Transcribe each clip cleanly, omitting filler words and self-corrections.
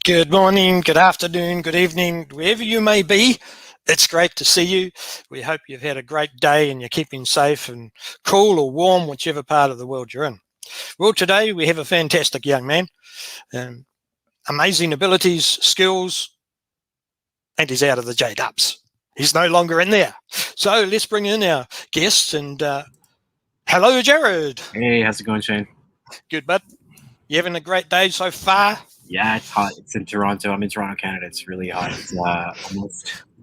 Good morning, good afternoon, good evening, wherever you may be. It's great to see you. We hope you've had a great day and you're keeping safe and cool or warm, whichever part of the world you're in. Well, today we have a fantastic young man, amazing abilities, skills, and he's out of the JDubs. He's no longer in there. So let's bring in our guests and hello, Jared. Hey, how's it going, Shane? Good, bud. You having a great day so far? Yeah, it's hot. It's in Toronto. I'm in Toronto, Canada. It's really hot. It's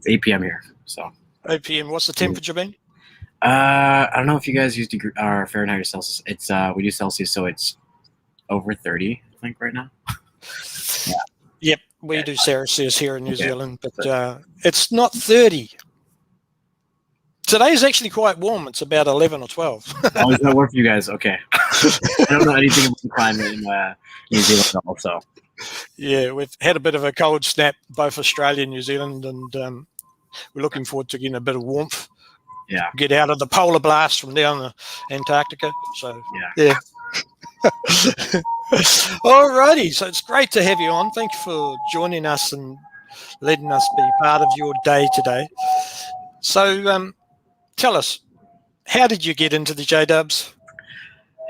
8 p.m. here. So 8 p.m. What's the temperature been? I don't know if you guys use Fahrenheit or Celsius. It's we do Celsius, so it's over 30, I think, right now. Yeah. Yep, we do Celsius here in New Zealand, but it's not 30. Today's actually quite warm. It's about 11 or 12. Oh, is that work for you guys? Okay. I don't know anything about the climate in New Zealand at all, so. Yeah, we've had a bit of a cold snap, both Australia and New Zealand, and we're looking forward to getting a bit of warmth. Yeah. Get out of the polar blast from down the Antarctica. So, yeah. Alrighty, so it's great to have you on. Thank you for joining us and letting us be part of your day today. So, tell us, how did you get into the JDubs?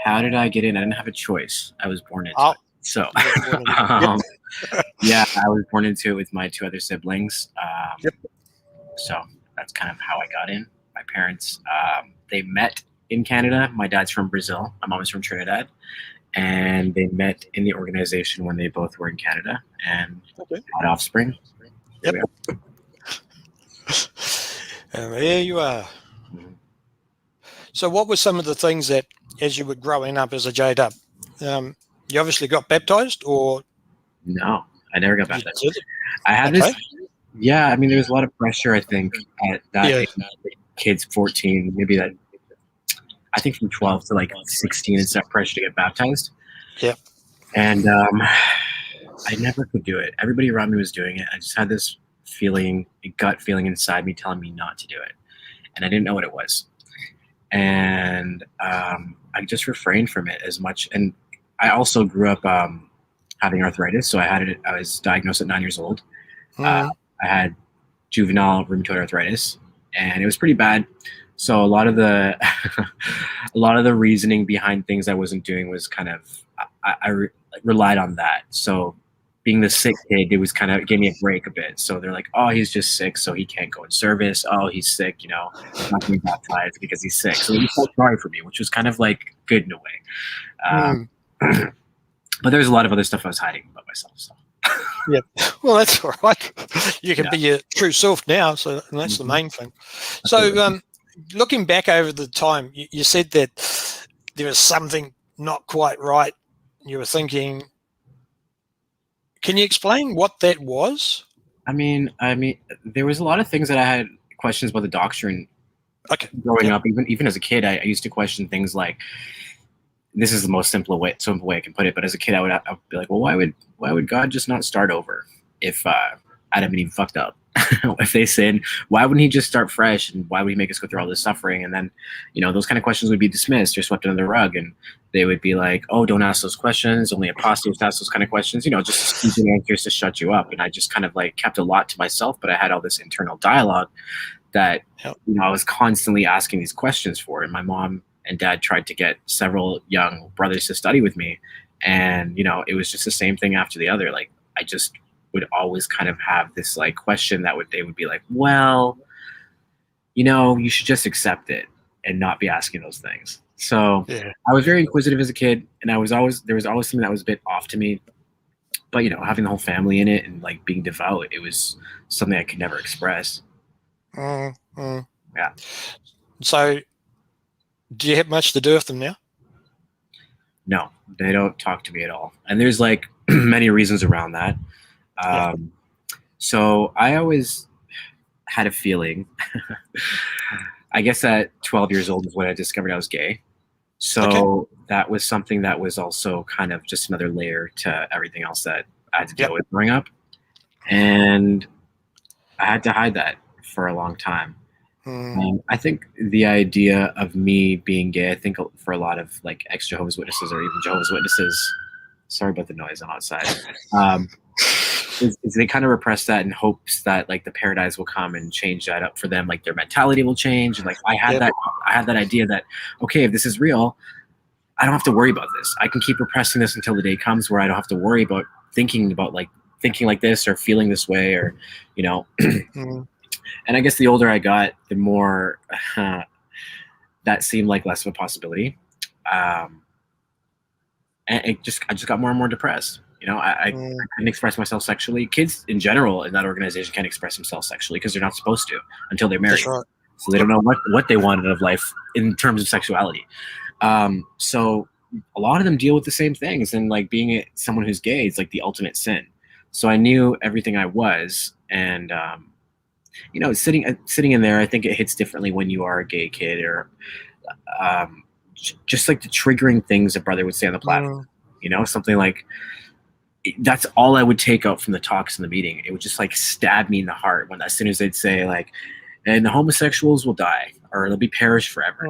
How did I get in? I didn't have a choice. I was born into it. So, yeah, I was born into it with my two other siblings. So that's kind of how I got in. My parents, they met in Canada. My dad's from Brazil. My mom is from Trinidad. And they met in the organization when they both were in Canada and had offspring. Yep. And there you are. So what were some of the things that, as you were growing up as a JDub, you obviously got baptized or? No, I never got baptized. I had this, I mean, there was a lot of pressure, I think, at that age, kids 14, maybe that, I think from 12 to like 16, it's that pressure to get baptized. Yep. And I never could do it. Everybody around me was doing it. I just had this feeling, a gut feeling inside me telling me not to do it. And I didn't know what it was. And I just refrained from it as much. And I also grew up having arthritis. So I was diagnosed at 9 years old. I had juvenile rheumatoid arthritis, and it was pretty bad. So a lot of the reasoning behind things I wasn't doing was kind of I relied on that. So being the sick kid, it was kind of gave me a break a bit. So they're like, oh, he's just sick, so he can't go in service. Oh, he's sick, he's not being baptized because he's sick. So they felt sorry for me, which was kind of like good in a way. But there's a lot of other stuff I was hiding about myself. So. Yep. Well, that's all right. You can be your true self now, so that's the main thing. So, looking back over the time, you said that there was something not quite right. You were thinking. Can you explain what that was? I mean, there was a lot of things that I had questions about the doctrine. Growing up, even as a kid, I used to question things like. This is the most simple way I can put it. But as a kid, I would be like, well, why would God just not start over if Adam and Eve fucked up? If they sinned, why wouldn't he just start fresh? And why would he make us go through all this suffering? And then, those kind of questions would be dismissed or swept under the rug. And they would be like, oh, don't ask those questions. Only apostates ask those kind of questions, just stupid answers to shut you up. And I just kind of like kept a lot to myself, but I had all this internal dialogue that, I was constantly asking these questions for. And my mom and dad tried to get several young brothers to study with me. And, it was just the same thing after the other. Like, I just would always kind of have this like question they would be like, well, you should just accept it and not be asking those things. So I was very inquisitive as a kid, and there was always something that was a bit off to me, but having the whole family in it and like being devout, it was something I could never express. Yeah. So do you have much to do with them now? No, they don't talk to me at all. And there's like many reasons around that. So I always had a feeling, I guess at 12 years old is when I discovered I was gay. So that was something that was also kind of just another layer to everything else that I had to deal with growing up. And I had to hide that for a long time. I think the idea of me being gay, I think for a lot of like ex-Jehovah's Witnesses or even Jehovah's Witnesses, sorry about the noise, I'm outside. is they kind of repress that in hopes that like the paradise will come and change that up for them, like their mentality will change. And like I had that idea that, okay, if this is real, I don't have to worry about this. I can keep repressing this until the day comes where I don't have to worry about thinking like this or feeling this way, or Mm. And I guess the older I got, the more that seemed like less of a possibility. And I just got more and more depressed. I couldn't express myself sexually. Kids in general in that organization can't express themselves sexually because they're not supposed to until they're married. That's right. So they don't know what they wanted of life in terms of sexuality. So a lot of them deal with the same things, and like being someone who's gay is like the ultimate sin. So I knew everything I was, and sitting in there, I think it hits differently when you are a gay kid, or just like the triggering things a brother would say on the platform. Something like that's all I would take out from the talks in the meeting. It would just like stab me in the heart when as soon as they'd say like, and the homosexuals will die or they'll be perished forever.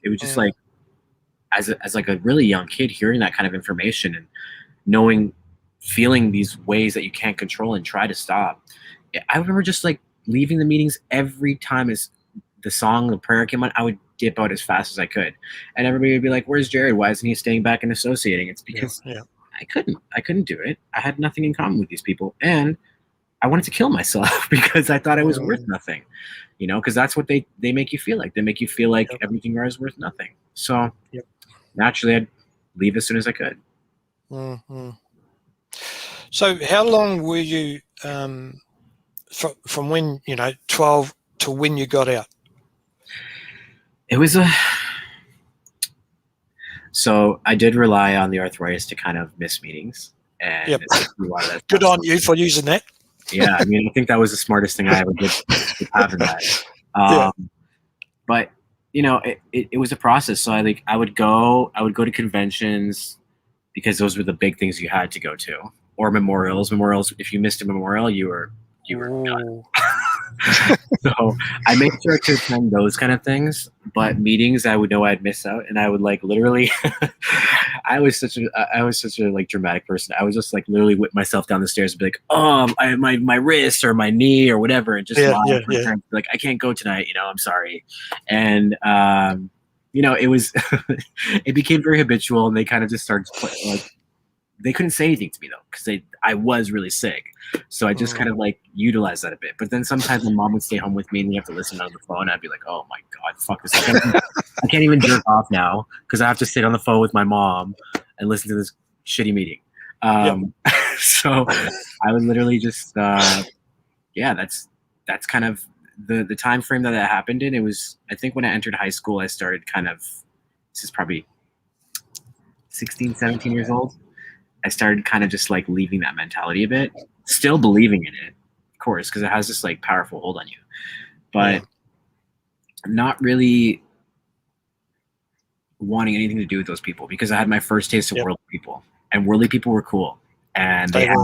It was just like, as like a really young kid, hearing that kind of information and feeling these ways that you can't control and try to stop. I remember just like leaving the meetings every time as the prayer came on, I would dip out as fast as I could. And everybody would be like, where's Jared? Why isn't he staying back and associating? It's because I couldn't do it. I had nothing in common with these people. And I wanted to kill myself because I thought I was worth nothing, because that's what they make you feel like. They make you feel like everything you are is worth nothing. So naturally I'd leave as soon as I could. Mm-hmm. So how long were you from when, 12 to when you got out? It was so I did rely on the arthritis to kind of miss meetings. And good on you for using that. Yeah, I mean, I think that was the smartest thing I ever did to have in that. But it was a process. So I would go to conventions because those were the big things you had to go to, or memorials. If you missed a memorial, you were done. So I made sure to attend those kind of things, but meetings I would know I'd miss out, and I would like literally. I was such a like dramatic person. I was just like literally whip myself down the stairs and be like, "Oh, my wrist or my knee or whatever," and just like, "I can't go tonight. I'm sorry," and it was it became very habitual, and they kind of just started like. They couldn't say anything to me though, because I was really sick. So I just kind of like utilized that a bit. But then sometimes my mom would stay home with me and we have to listen on the phone. I'd be like, oh my God, fuck this. I can't even jerk off now because I have to sit on the phone with my mom and listen to this shitty meeting. So I would literally just, that's kind of the time frame that happened in. It was, I think when I entered high school, I started this is probably 16, 17 years old. I started kind of just like leaving that mentality a bit, still believing in it, of course, because it has this like powerful hold on you, but not really wanting anything to do with those people because I had my first taste of worldly people, and worldly people were cool. And they had,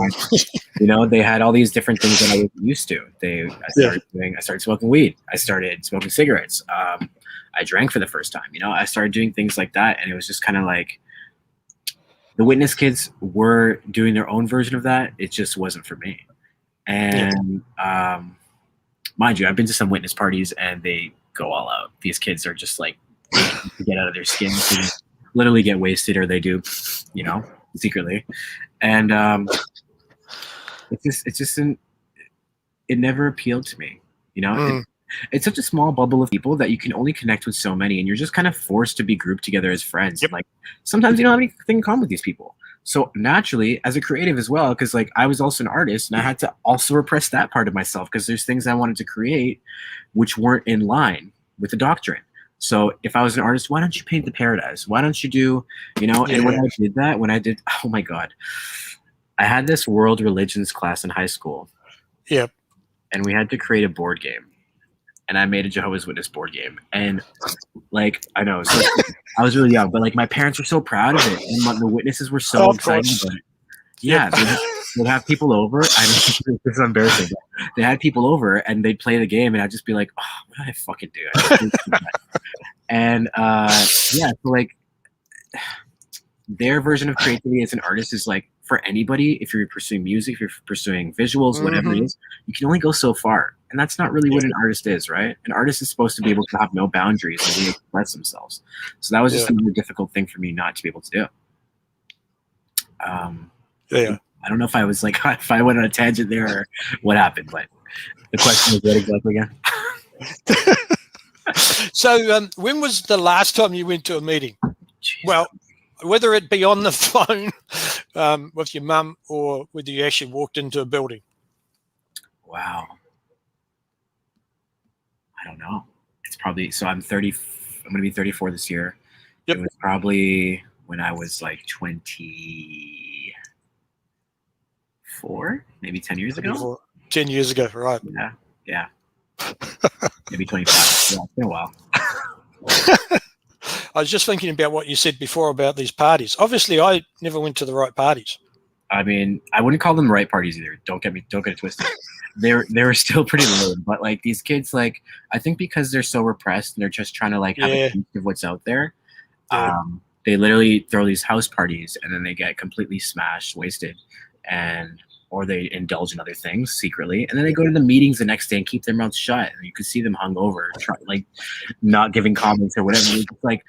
they had all these different things that I was used to. I started smoking weed. I started smoking cigarettes. I drank for the first time. I started doing things like that, and it was just kind of like, the Witness kids were doing their own version of that. It just wasn't for me. And mind you, I've been to some Witness parties and they go all out. These kids are just like to get out of their skin, to literally get wasted, or they do, secretly. And it never appealed to me. It's such a small bubble of people that you can only connect with so many, and you're just kind of forced to be grouped together as friends. Like sometimes you don't have anything in common with these people. So naturally, as a creative as well, because like I was also an artist, and I had to also repress that part of myself because there's things I wanted to create which weren't in line with the doctrine. So if I was an artist, why don't you paint the paradise? Why don't you do, And when I did, oh my God, I had this world religions class in high school. Yep. And we had to create a board game. And I made a Jehovah's Witness board game. And like, I know, so I was really young, but like my parents were so proud of it. And the witnesses were so excited. But they'd have people over. I know this is embarrassing, but they had people over and they'd play the game and I'd just be like, oh, what did I fucking do? And so like their version of creativity as an artist is like for anybody, if you're pursuing music, if you're pursuing visuals, whatever it is, you can only go so far. And that's not really what an artist is, right? An artist is supposed to be able to have no boundaries and really express themselves. So that was just another difficult thing for me not to be able to do. I don't know if I was like, if I went on a tangent there or what happened, but the question was what exactly again? So when was the last time you went to a meeting? Jeez. Well, whether it be on the phone with your mum or whether you actually walked into a building. Wow. I don't know. It's probably, so I'm 30, I'm going to be 34 this year. Yep. It was probably when I was like 24, maybe 10 years ago. 10 years ago, right. Yeah. Maybe 25. Yeah, it's been a while. I was just thinking about what you said before about these parties. Obviously, I never went to the right parties. I mean, I wouldn't call them right parties either. Don't get it twisted. They were still pretty lame, but like these kids, like I think because they're so repressed and they're just trying to like have a taste of what's out there. They literally throw these house parties and then they get completely smashed, wasted, or they indulge in other things secretly, and then they go to the meetings the next day and keep their mouths shut. And you could see them hungover, like not giving comments or whatever. It's like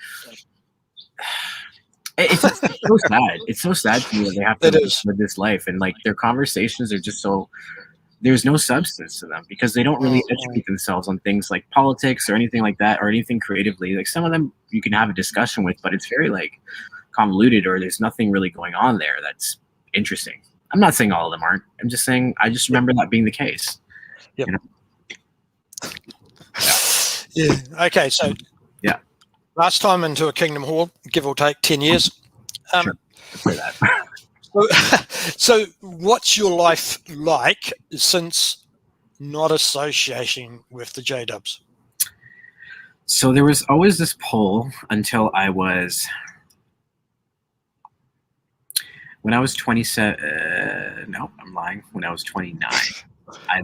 it's so sad. It's so sad to me that they have to live this life, and like their conversations are just so. There's no substance to them because they don't really educate themselves on things like politics or anything like that, or anything creatively. Like some of them you can have a discussion with, but it's very like convoluted, or there's nothing really going on there that's interesting. I'm not saying all of them aren't. I'm just saying I just remember that being the case. Yep. You know? Yeah. Okay. So yeah, last time into a Kingdom Hall, give or take 10 years. Sure. Say that. So what's your life like since not associating with the JDubs? So there was always this pull until I was. When I was 27, no, I'm lying. When I was 29, I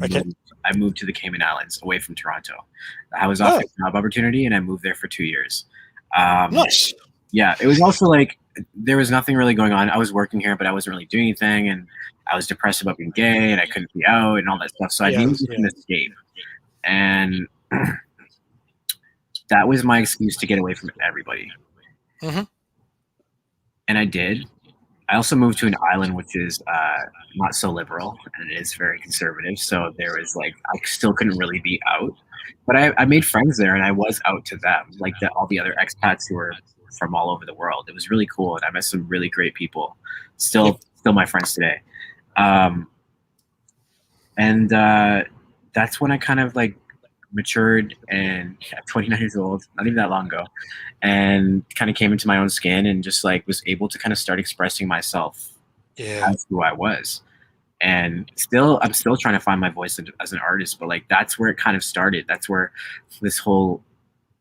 moved to the Cayman Islands away from Toronto. I was offered a job opportunity and I moved there for 2 years. Nice. Yeah, it was also like there was nothing really going on. I was working here, but I wasn't really doing anything, and I was depressed about being gay and I couldn't be out and all that stuff. So I needed an escape, and that was my excuse to get away from everybody. And I did. I also moved to an island which is not so liberal, and it is very conservative. So there was like I still couldn't really be out, but I made friends there, and I was out to them, like all the other expats who were from all over the world. It was really cool, and I met some really great people. Still my friends today, and that's when I kind of like matured and at 29 years old, not even that long ago, and kind of came into my own skin and just like was able to kind of start expressing myself as who I was. And I'm still trying to find my voice as an artist, but like that's where it kind of started. That's where this whole,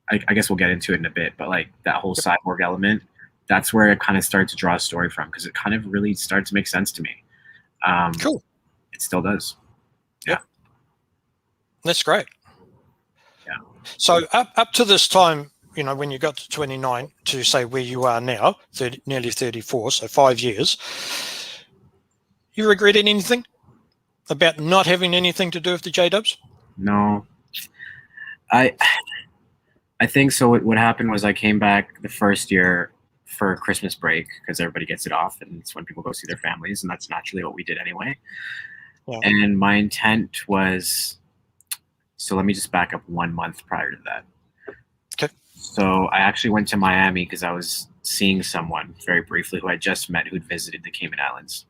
I guess we'll get into it in a bit, but like that whole cyborg element, that's where it kind of started to draw a story from, because it kind of really started to make sense to me. Cool. It still does. Yeah. That's great. Yeah. So up to this time, you know, when you got to 29 to say where you are now, nearly 34, so 5 years, you regret anything about not having anything to do with the JDubs? No. I think so. What happened was I came back the first year for Christmas break because everybody gets it off, and it's when people go see their families, and that's naturally what we did anyway. Yeah. And my intent was, so let me just back up 1 month prior to that. Okay. So I actually went to Miami because I was seeing someone very briefly who I just met who'd visited the Cayman Islands.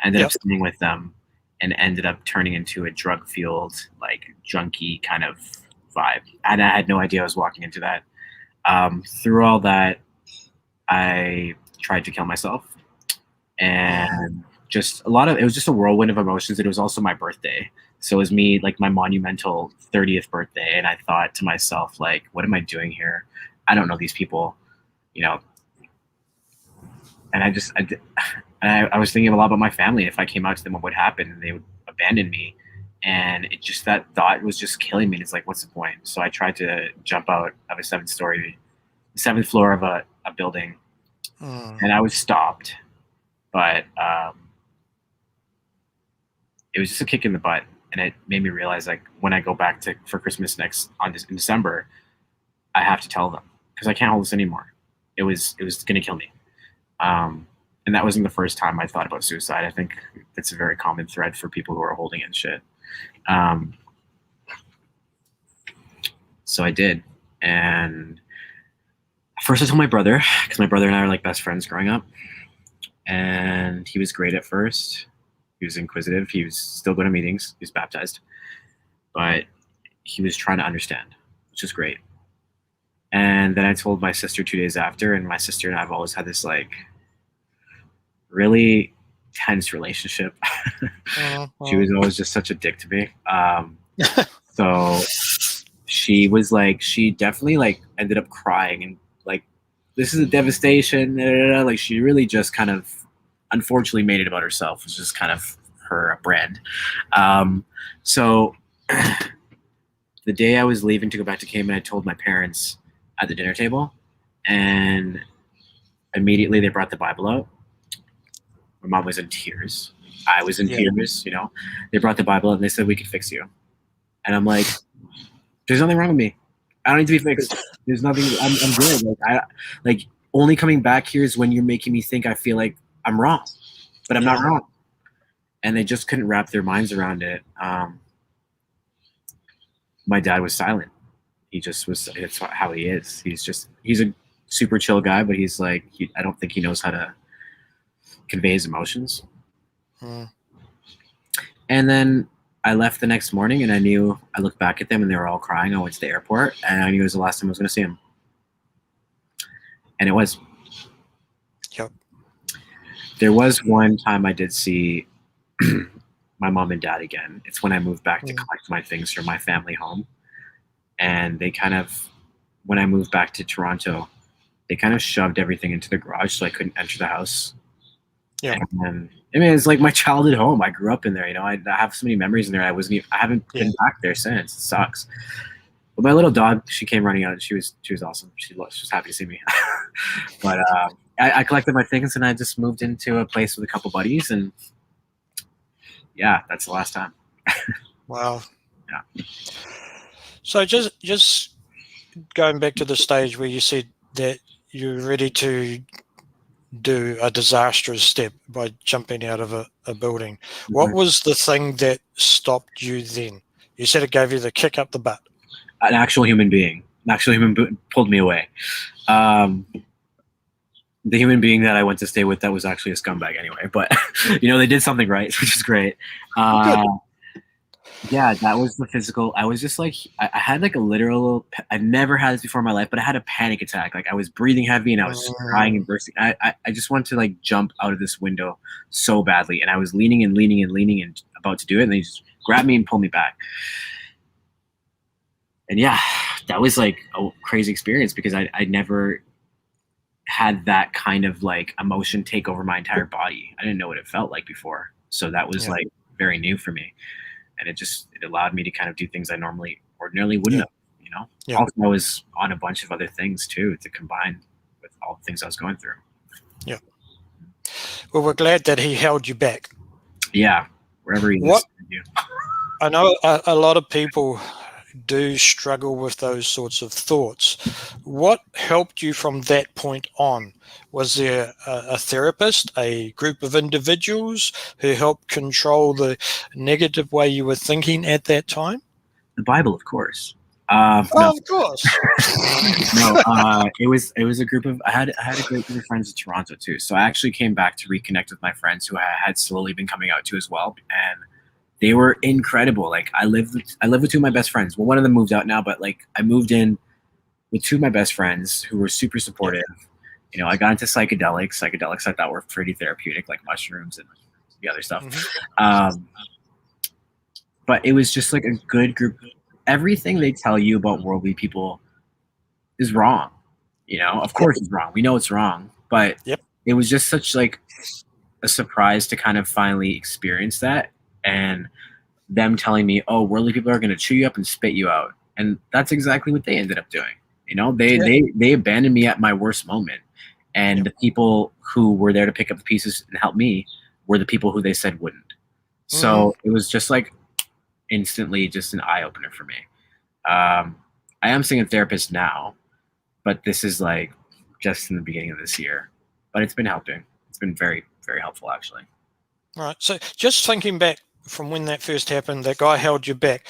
I ended up staying with them and ended up turning into a drug-fueled, like junkie kind of vibe. And I had no idea I was walking into that. Through all that, I tried to kill myself, and just it was just a whirlwind of emotions. And it was also my birthday. So it was me, like my monumental 30th birthday. And I thought to myself, like, what am I doing here? I don't know these people, you know? And I was thinking a lot about my family. If I came out to them, what would happen? And they would abandon me. And that thought was just killing me. And it's like, what's the point? So I tried to jump out of a 7th floor of a building, and I was stopped. But it was just a kick in the butt, and it made me realize like when I go back for Christmas in December, I have to tell them because I can't hold this anymore. It was gonna kill me. And that wasn't the first time I thought about suicide. I think it's a very common thread for people who are holding in shit. So I did, and first I told my brother because my brother and I are like best friends growing up, and he was great at first. He was inquisitive. He was still going to meetings. He was baptized, but he was trying to understand, which is great. And then I told my sister 2 days after, and my sister and I have always had this like really tense relationship. She was always just such a dick to me. So she was like, she definitely like ended up crying and like, this is a devastation. Like she really just kind of unfortunately made it about herself. It was just kind of her brand. So the day I was leaving to go back to Cayman, I told my parents at the dinner table, and immediately they brought the Bible out. My mom was in tears. I was in tears, you know. They brought the Bible out and they said, we could fix you. And I'm like, there's nothing wrong with me. I don't need to be fixed. There's nothing. I'm good. Like only coming back here is when you're making me think I feel like I'm wrong, but I'm not wrong. And they just couldn't wrap their minds around it. My dad was silent. He just was. It's how he is. He's a super chill guy, but he's like, I don't think he knows how to convey his emotions. And then I left the next morning, and I looked back at them, and they were all crying. I went to the airport, and I knew it was the last time I was going to see him. And it was. Yep. There was one time I did see my mom and dad again. It's when I moved back to collect my things from my family home. And they kind of, when I moved back to Toronto, they kind of shoved everything into the garage so I couldn't enter the house. Yeah. And I mean, it's like my childhood home. I grew up in there, you know. I have so many memories in there. I haven't been back there since. It sucks. But my little dog, she came running out, and she was awesome. She was happy to see me. But I collected my things, and I just moved into a place with a couple buddies, and yeah, that's the last time. Wow. Yeah. So just going back to the stage where you said that you're ready to do a disastrous step by jumping out of a building. What was the thing that stopped you then? You said it gave you the kick up the butt. An actual human being pulled me away. The human being that I went to stay with, that was actually a scumbag anyway, but you know, they did something right, which is great. Yeah, that was the physical. I was just like, I had like a literal, I've never had this before in my life, but I had a panic attack. Like I was breathing heavy and I was crying and bursting. I just wanted to like jump out of this window so badly. And I was leaning and about to do it. And they just grabbed me and pulled me back. And yeah, that was like a crazy experience because I never had that kind of like emotion take over my entire body. I didn't know what it felt like before. So that was like very new for me. And it allowed me to kind of do things I ordinarily wouldn't have, you know? Yeah. Also, I was on a bunch of other things too to combine with all the things I was going through. Yeah. Well, we're glad that he held you back. Yeah. Wherever he is. I know a lot of people do struggle with those sorts of thoughts. What helped you from that point on? Was there a therapist, a group of individuals who helped control the negative way you were thinking at that time? The Bible, of course. No. Of course. No, it was a group of, I had a great group of friends in Toronto too. So I actually came back to reconnect with my friends who I had slowly been coming out to as well. And they were incredible. Like I lived with two of my best friends. Well, one of them moved out now, but like I moved in with two of my best friends who were super supportive. You know, I got into psychedelics. Psychedelics I thought were pretty therapeutic, like mushrooms and the other stuff. But it was just like a good group. Everything they tell you about worldly people is wrong. You know, of course it's wrong. We know it's wrong, but it was just such like a surprise to kind of finally experience that. And them telling me, oh, worldly people are going to chew you up and spit you out. And that's exactly what they ended up doing. You know, they abandoned me at my worst moment. And the people who were there to pick up the pieces and help me were the people who they said wouldn't. So it was just like instantly just an eye opener for me. I am seeing a therapist now, but this is like just in the beginning of this year. But it's been helping. It's been very, very helpful, actually. Right. So just thinking back from when that first happened, that guy held you back.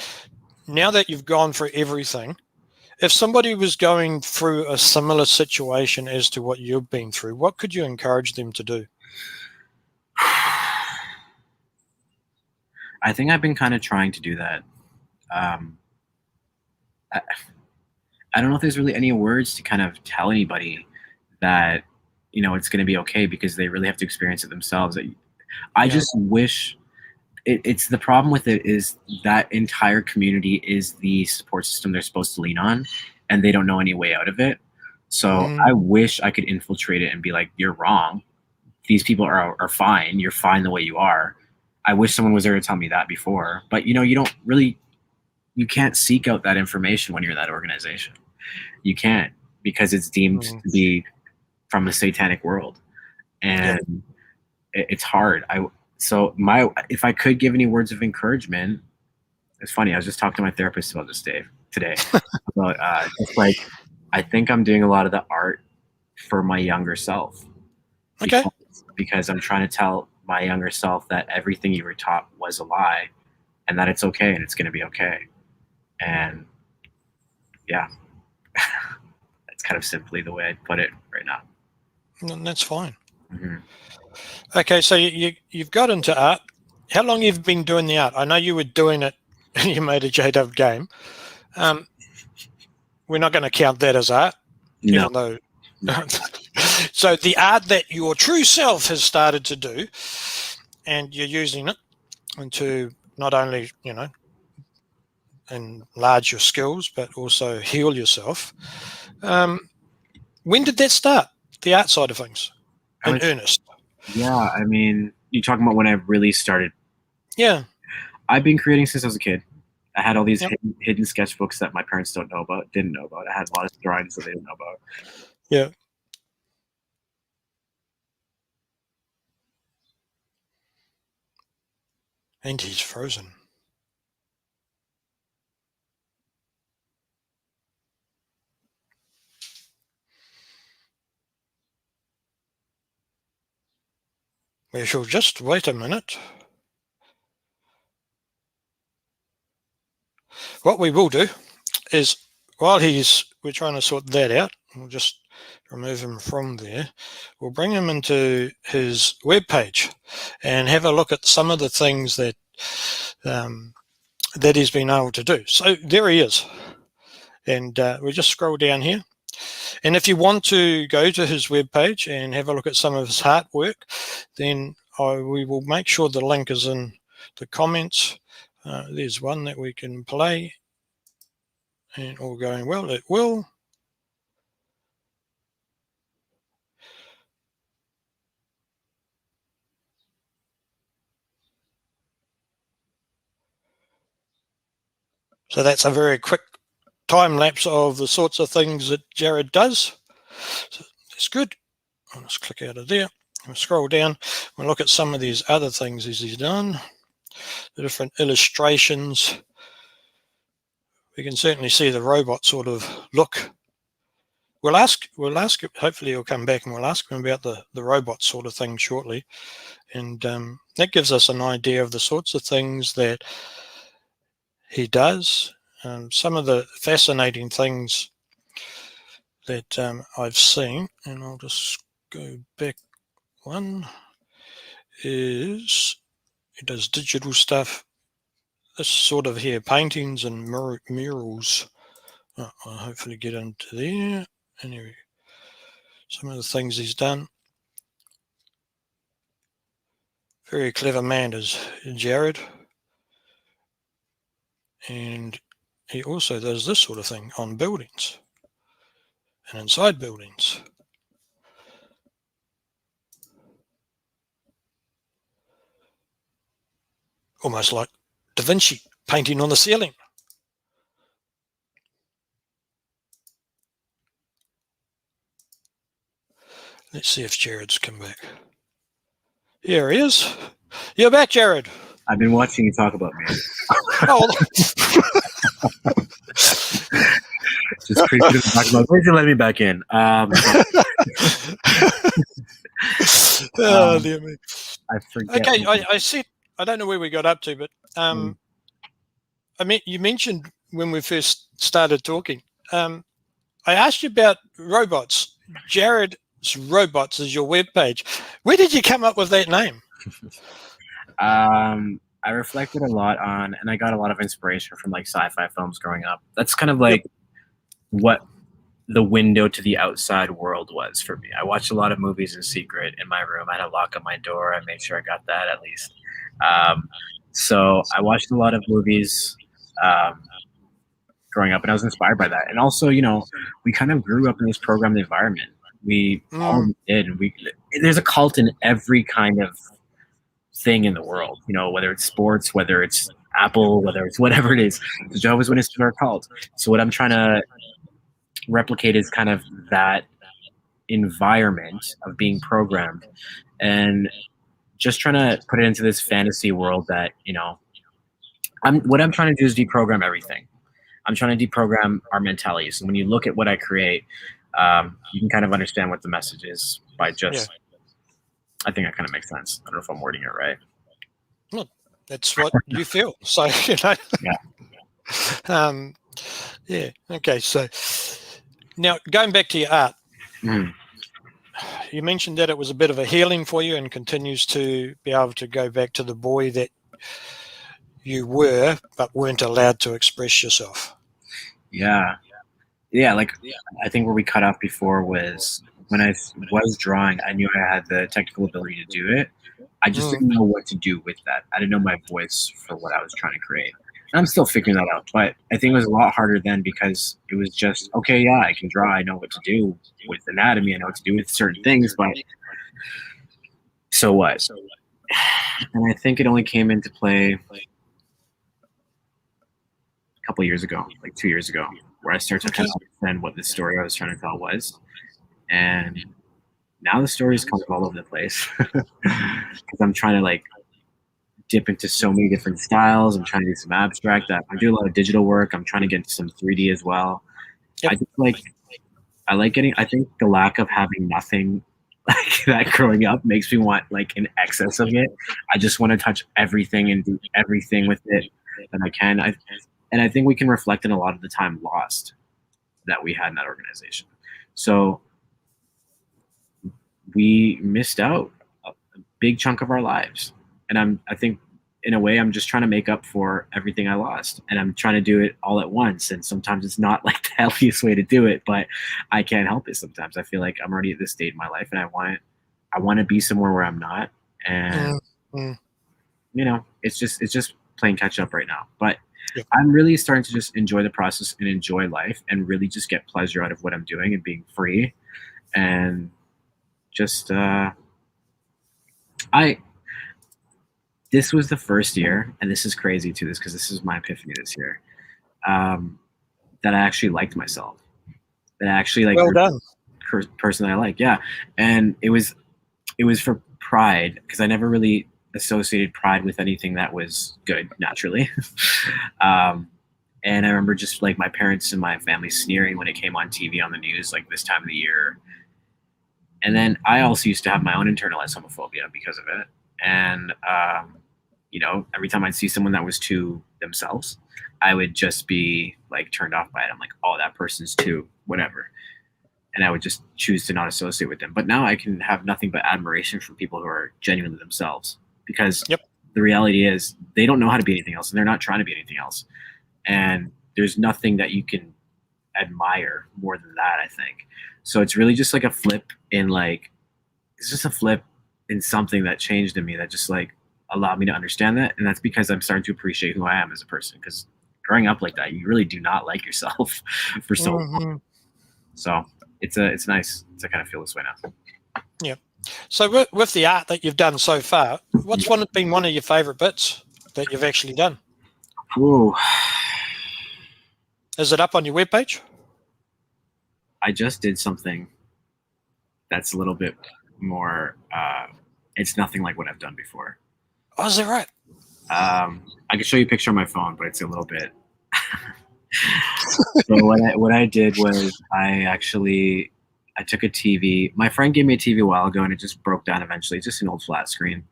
Now that you've gone through everything, if somebody was going through a similar situation as to what you've been through, what could you encourage them to do? I think I've been kind of trying to do that. I, I don't know if there's really any words to kind of tell anybody that, it's going to be okay, because they really have to experience it themselves. I just wish it's the problem with it is that entire community is the support system they're supposed to lean on, and they don't know any way out of it. So I wish I could infiltrate it and be like, you're wrong. These people are fine. You're fine the way you are. I wish someone was there to tell me that before. But, you can't seek out that information when you're in that organization. You can't, because it's deemed to be from a satanic world. And it's hard. If I could give any words of encouragement, it's funny. I was just talking to my therapist about this today. About it's like, I think I'm doing a lot of the art for my younger self. Okay. Because I'm trying to tell my younger self that everything you were taught was a lie, and that it's okay and it's going to be okay. And yeah, that's kind of simply the way I'd put it right now. That's fine. Mm-hmm. Okay, so you've got into art. How long have you been doing the art? I know you were doing it and you made a JDub game. We're not going to count that as art, even though... So the art that your true self has started to do, and you're using it to not only, enlarge your skills, but also heal yourself. When did that start, the art side of things, in earnest? Yeah, I mean, you're talking about when I really started. Yeah. I've been creating since I was a kid. I had all these hidden sketchbooks that my parents didn't know about. I had a lot of drawings that they didn't know about. Yeah. And he's frozen. We shall just wait a minute. What we will do is, while we're trying to sort that out, we'll just remove him from there. We'll bring him into his web page and have a look at some of the things that that he's been able to do. So there he is. And we just scroll down here. And if you want to go to his webpage and have a look at some of his artwork, then we will make sure the link is in the comments. There's one that we can play, and all going well, it will. So that's a very quick time lapse of the sorts of things that Jared does. So that's good. I'll just click out of there. We'll scroll down. We'll look at some of these other things he's done. The different illustrations. We can certainly see the robot sort of look. We'll ask hopefully he'll come back and we'll ask him about the robot sort of thing shortly. And that gives us an idea of the sorts of things that he does. Some of the fascinating things that I've seen, and I'll just go back one, is he does digital stuff. This sort of here, paintings and murals. I'll hopefully get into there. Anyway, some of the things he's done. Very clever man is Jared. And he also does this sort of thing on buildings and inside buildings. Almost like Da Vinci painting on the ceiling. Let's see if Jared's come back. Here he is. You're back, Jared. I've been watching you talk about me. Oh, Just creeping in the back of my place and let me back in. oh dear me. I forget. Okay, I see. I don't know where we got up to, but I mean, you mentioned when we first started talking. I asked you about robots. Jared's Robots is your webpage. Where did you come up with that name? I reflected a lot on, and I got a lot of inspiration from like sci-fi films growing up. That's kind of like what the window to the outside world was for me. I watched a lot of movies in secret in my room. I had a lock on my door. I made sure I got that at least. So I watched a lot of movies growing up, and I was inspired by that. And also, you know, we kind of grew up in this programmed environment. We all did. And there's a cult in every kind of thing in the world, you know, whether it's sports, whether it's Apple, whether it's whatever it is. The Jehovah's Witnesses are a cult. So what I'm trying to replicate is kind of that environment of being programmed and just trying to put it into this fantasy world that, you know, what I'm trying to do is deprogram everything. I'm trying to deprogram our mentalities. And when you look at what I create, you can kind of understand what the message is by just, I think that kind of makes sense. I don't know if I'm wording it right. Well, that's what you feel. So, you know. Yeah. Okay. So now going back to your art, you mentioned that it was a bit of a healing for you and continues to be able to go back to the boy that you were, but weren't allowed to express yourself. Yeah. Like I think where we cut off before was when I was drawing, I knew I had the technical ability to do it. I just didn't know what to do with that. I didn't know my voice for what I was trying to create. And I'm still figuring that out, but I think it was a lot harder then because it was just, okay, yeah, I can draw. I know what to do with anatomy. I know what to do with certain things, but so what? And I think it only came into play a couple of years ago, like 2 years ago, where I started to kind of understand what the story I was trying to tell was. And now the story is kind of all over the place because I'm trying to like dip into so many different styles. I'm trying to do some abstract. I do a lot of digital work. I'm trying to get into some 3D as well. I think the lack of having nothing like that growing up makes me want like an excess of it. I just want to touch everything and do everything with it that I can. And I think we can reflect on a lot of the time lost that we had in that organization. So we missed out a big chunk of our lives. And I think in a way, I'm just trying to make up for everything I lost, and I'm trying to do it all at once. And sometimes it's not like the healthiest way to do it, but I can't help it. Sometimes I feel like I'm already at this state in my life, and I want to be somewhere where I'm not. And you know, it's just playing catch up right now. But I'm really starting to just enjoy the process and enjoy life, and really just get pleasure out of what I'm doing and being free, and just this was the first year, and this is crazy too, because this is my epiphany this year, that I actually liked myself. That I actually like well done. Person that I like, yeah. And it was for pride, because I never really associated pride with anything that was good naturally. And I remember just like my parents and my family sneering when it came on TV on the news, like this time of the year. And then I also used to have my own internalized homophobia because of it. And, you know, every time I'd see someone that was too themselves, I would just be like turned off by it. I'm like, oh, that person's too whatever. And I would just choose to not associate with them. But now I can have nothing but admiration for people who are genuinely themselves, because the reality is they don't know how to be anything else, and they're not trying to be anything else. And there's nothing that you can admire more than that, I think. So it's really just like a flip in like, it's just a flip in something that changed in me that just like allowed me to understand that. And that's because I'm starting to appreciate who I am as a person, because growing up like that, you really do not like yourself for so long. So it's nice to kind of feel this way now. Yeah. So with the art that you've done so far, what's been one of your favorite bits that you've actually done? Ooh. Is it up on your webpage? I just did something that's a little bit more, it's nothing like what I've done before. Oh, is that right? I can show you a picture on my phone, but it's a little bit. So what I did was I took a TV. My friend gave me a TV a while ago, and it just broke down eventually. It's just an old flat screen.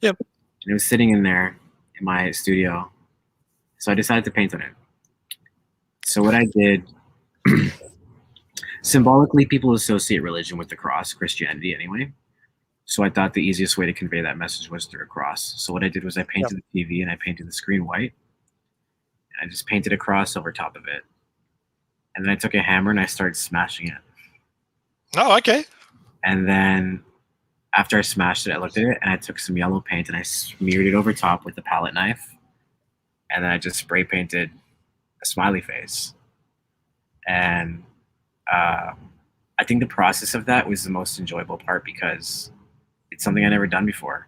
Yep. And it was sitting in there in my studio. So I decided to paint on it. So what I did, symbolically, people associate religion with the cross, Christianity anyway. So I thought the easiest way to convey that message was through a cross. So what I did was I painted the TV and I painted the screen white. And I just painted a cross over top of it. And then I took a hammer and I started smashing it. Oh, okay. And then after I smashed it, I looked at it and I took some yellow paint and I smeared it over top with a palette knife. And then I just spray painted a smiley face. And I think the process of that was the most enjoyable part because it's something I never done before.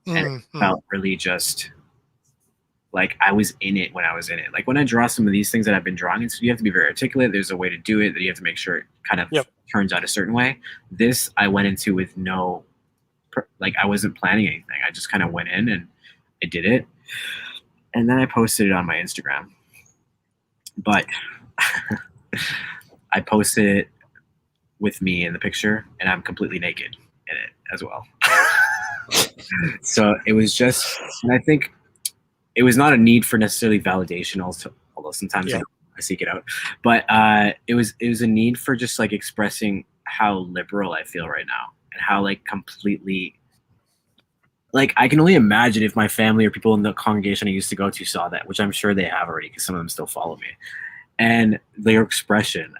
And it felt really just like I was in it when I was in it. Like when I draw some of these things that I've been drawing, so you have to be very articulate. There's a way to do it that you have to make sure it kind of turns out a certain way. This I went into with no, like I wasn't planning anything. I just kind of went in and I did it. And then I posted it on my Instagram. But I posted it with me in the picture and I'm completely naked in it as well. So it was just, and I think it was not a need for necessarily validation also, although sometimes I seek it out, but it was a need for just like expressing how liberal I feel right now and how like completely, like I can only imagine if my family or people in the congregation I used to go to saw that, which I'm sure they have already because some of them still follow me, and their expression.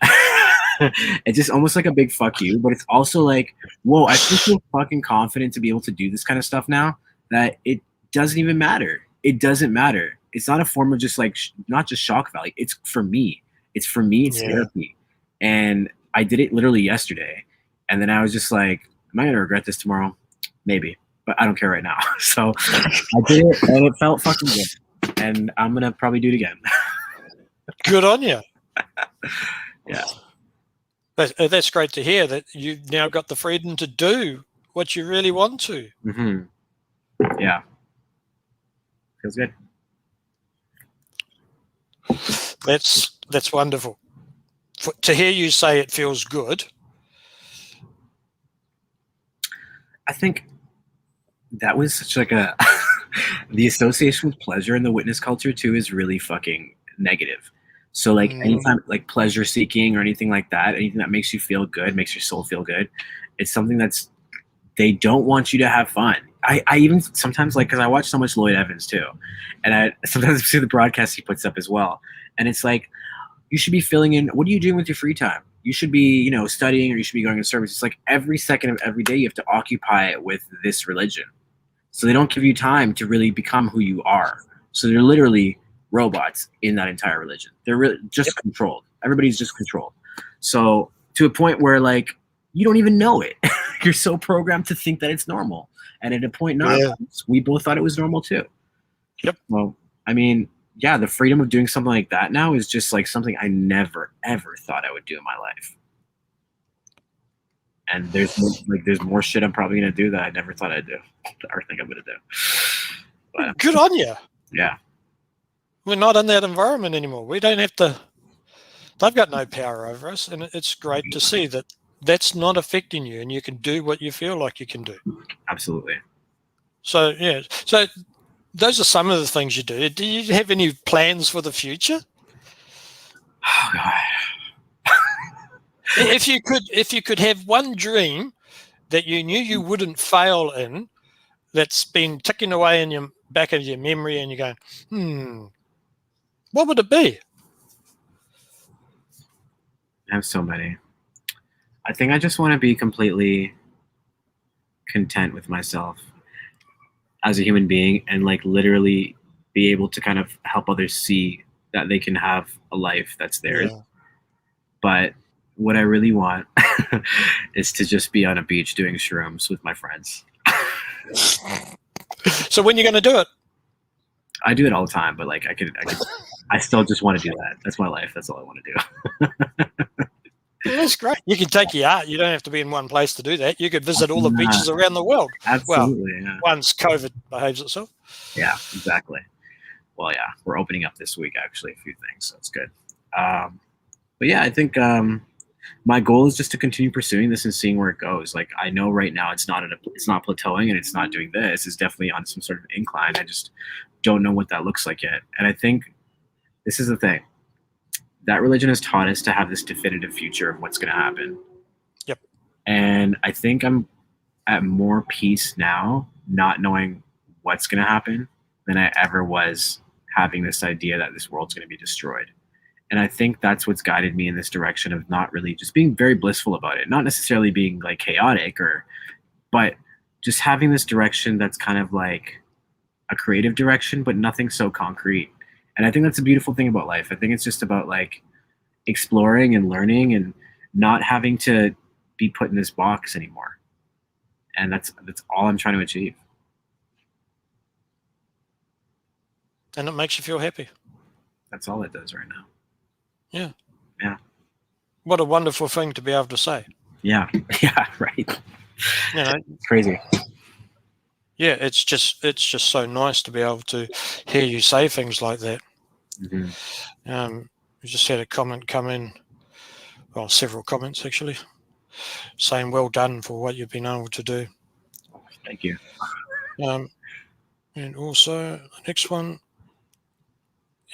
It's just almost like a big fuck you, but it's also like, whoa, I feel so fucking confident to be able to do this kind of stuff now that it doesn't even matter. It doesn't matter. It's not a form of just like, not just shock value. It's for me. It's for me. It's therapy. And I did it literally yesterday. And then I was just like, am I going to regret this tomorrow? Maybe, but I don't care right now. So I did it and it felt fucking good. And I'm going to probably do it again. Good on you. Yeah. That's great to hear that you've now got the freedom to do what you really want to. Mm-hmm. Yeah. Feels good. That's wonderful. To hear you say it feels good. I think that was such like a the association with pleasure in the witness culture too is really fucking negative. So like anytime like pleasure seeking or anything like that, anything that makes you feel good, makes your soul feel good, it's something that's, they don't want you to have fun. I even sometimes like, because I watch so much Lloyd Evans too, and I sometimes see the broadcasts he puts up as well, and it's like, you should be filling in, what are you doing with your free time? You should be, studying, or you should be going to service. It's like every second of every day you have to occupy it with this religion. So they don't give you time to really become who you are. So they're literally robots in that entire religion. They're really just controlled. Everybody's just controlled. So to a point where like you don't even know it. You're so programmed to think that it's normal. And at a point, we both thought it was normal too. Yep. Well, I mean, yeah, the freedom of doing something like that now is just like something I never, ever thought I would do in my life. And there's more shit I'm probably going to do that I never thought I'd do or think I'm going to do. But, good on you. Yeah. We're not in that environment anymore. We don't have to, they've got no power over us. And it's great to see that that's not affecting you and you can do what you feel like you can do. Absolutely. So, yeah. So those are some of the things you do. Do you have any plans for the future? Oh, God. If you could have one dream that you knew you wouldn't fail in, that's been ticking away in your back of your memory, and you're going, what would it be? I have so many. I think I just want to be completely content with myself as a human being, and like literally be able to kind of help others see that they can have a life that's theirs. Yeah. But what I really want is to just be on a beach doing shrooms with my friends. So when are you going to do it? I do it all the time, but like I still just want to do that. That's my life. That's all I want to do. Well, that's great. You can take your art. You don't have to be in one place to do that. You could visit all the beaches around the world. Absolutely. Well, once COVID behaves itself. Yeah, exactly. Well, yeah, we're opening up this week, actually, a few things, so it's good. But yeah, I think my goal is just to continue pursuing this and seeing where it goes. Like, I know right now it's not plateauing and it's not doing this. It's definitely on some sort of incline. I just don't know what that looks like yet. And I think this is the thing. That religion has taught us to have this definitive future of what's going to happen. Yep. And I think I'm at more peace now, not knowing what's going to happen, than I ever was having this idea that this world's going to be destroyed. And I think that's what's guided me in this direction of not really just being very blissful about it, not necessarily being like chaotic but just having this direction that's kind of like a creative direction, but nothing so concrete. And I think that's a beautiful thing about life. I think it's just about like exploring and learning and not having to be put in this box anymore. And that's all I'm trying to achieve. And it makes you feel happy. That's all it does right now. Yeah. Yeah. What a wonderful thing to be able to say. Yeah. Yeah. Right. You know, it's crazy. Yeah, it's just so nice to be able to hear you say things like that. Mm-hmm. We just had a comment come in, well, several comments actually, saying well done for what you've been able to do. Thank you. And also the next one,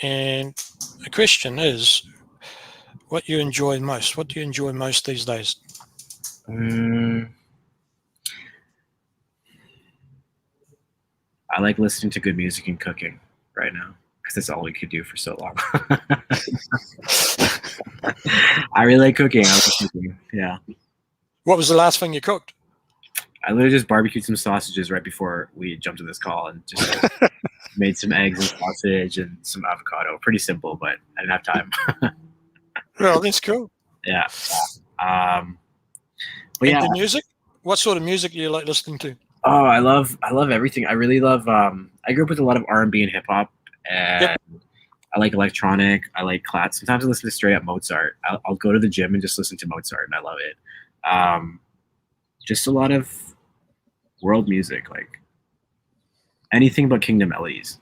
and the question is, what you enjoy most? What do you enjoy most these days? I like listening to good music and cooking right now because that's all we could do for so long. I really like cooking. I like cooking. Yeah. What was the last thing you cooked? I literally just barbecued some sausages right before we jumped to this call and just made some eggs and sausage and some avocado. Pretty simple, but I didn't have time. Well, that's cool. Yeah. But yeah. The music? What sort of music do you like listening to? Oh, I love everything. I really love. I grew up with a lot of R&B and hip hop, and yep. I like electronic. I like class. Sometimes I listen to straight up Mozart. I'll go to the gym and just listen to Mozart, and I love it. Just a lot of world music, like anything but Kingdom melodies.